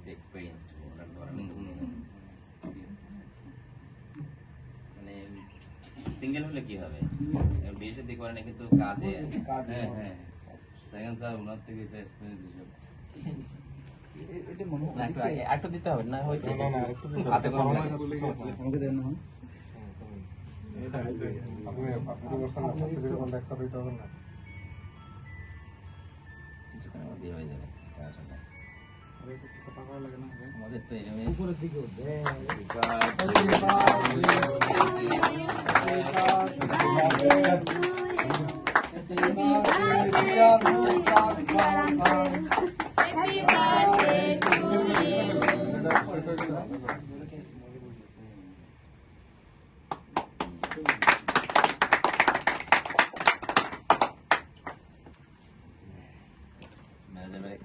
কিন্তু এক্সপেরিয়েন্সড ওনার ধরেন মানে সিঙ্গেল হলে কি হবে বিয়ে শাদী করে না কিন্তু কাজে হ্যাঁ হ্যাঁ সেকেন্ড স্যার ওনার থেকে এটা এক্সপেরিয়েন্স দিয়েছে এটা মনে হয় একটু দিতে হবে না হয়েছে হাতে আমাকে দেন না কিছুক্ষণের মধ্যেই হয়ে যাবে আমাদের তো এরকম উপরের দিকে উঠবে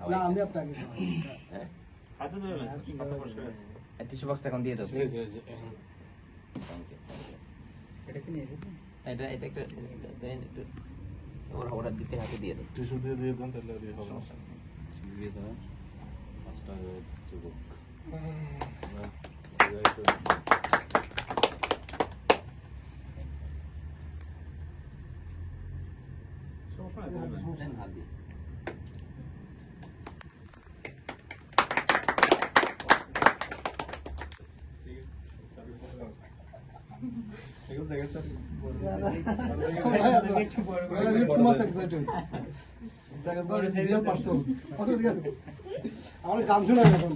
না আমি আপনাকে টিস্যু বক্সটা এখন দিয়ে দেবো এটা কি নিয়ে যাবেন এটা এটা একটু ওরা দিতে হাতে দিয়ে দেবো টিস্যু দিয়ে দেন তাহলে আর হবে না দিয়ে দেবেন 5 টাকা চুবুক হাত দিয়ে আমার গান শোনা এখন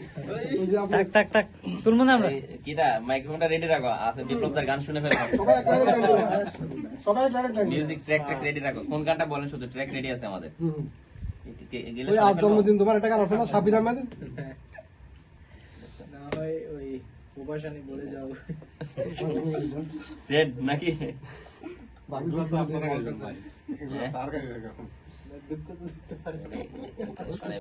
তুলবো না আমরা কিটা মাইক্রোফোনটা রেডি রাখো আছে বিপ্লবদার গান শুনে ফেলবো সবাই মিউজিক ট্র্যাক রেডি রাখো কোন গানটা বলেন শুধু ট্র্যাক রেডি আছে আমাদের গেলে ওই আজ জন্মদিন তোমার একটা গান আছে না সাবির আহমেদের না ভাই ওই উপাসানি বলে যাও সেট নাকি বাকিগুলো তো আপনারা গাইবেন ভাই এগুলো তার গাইবে এখন দুঃখ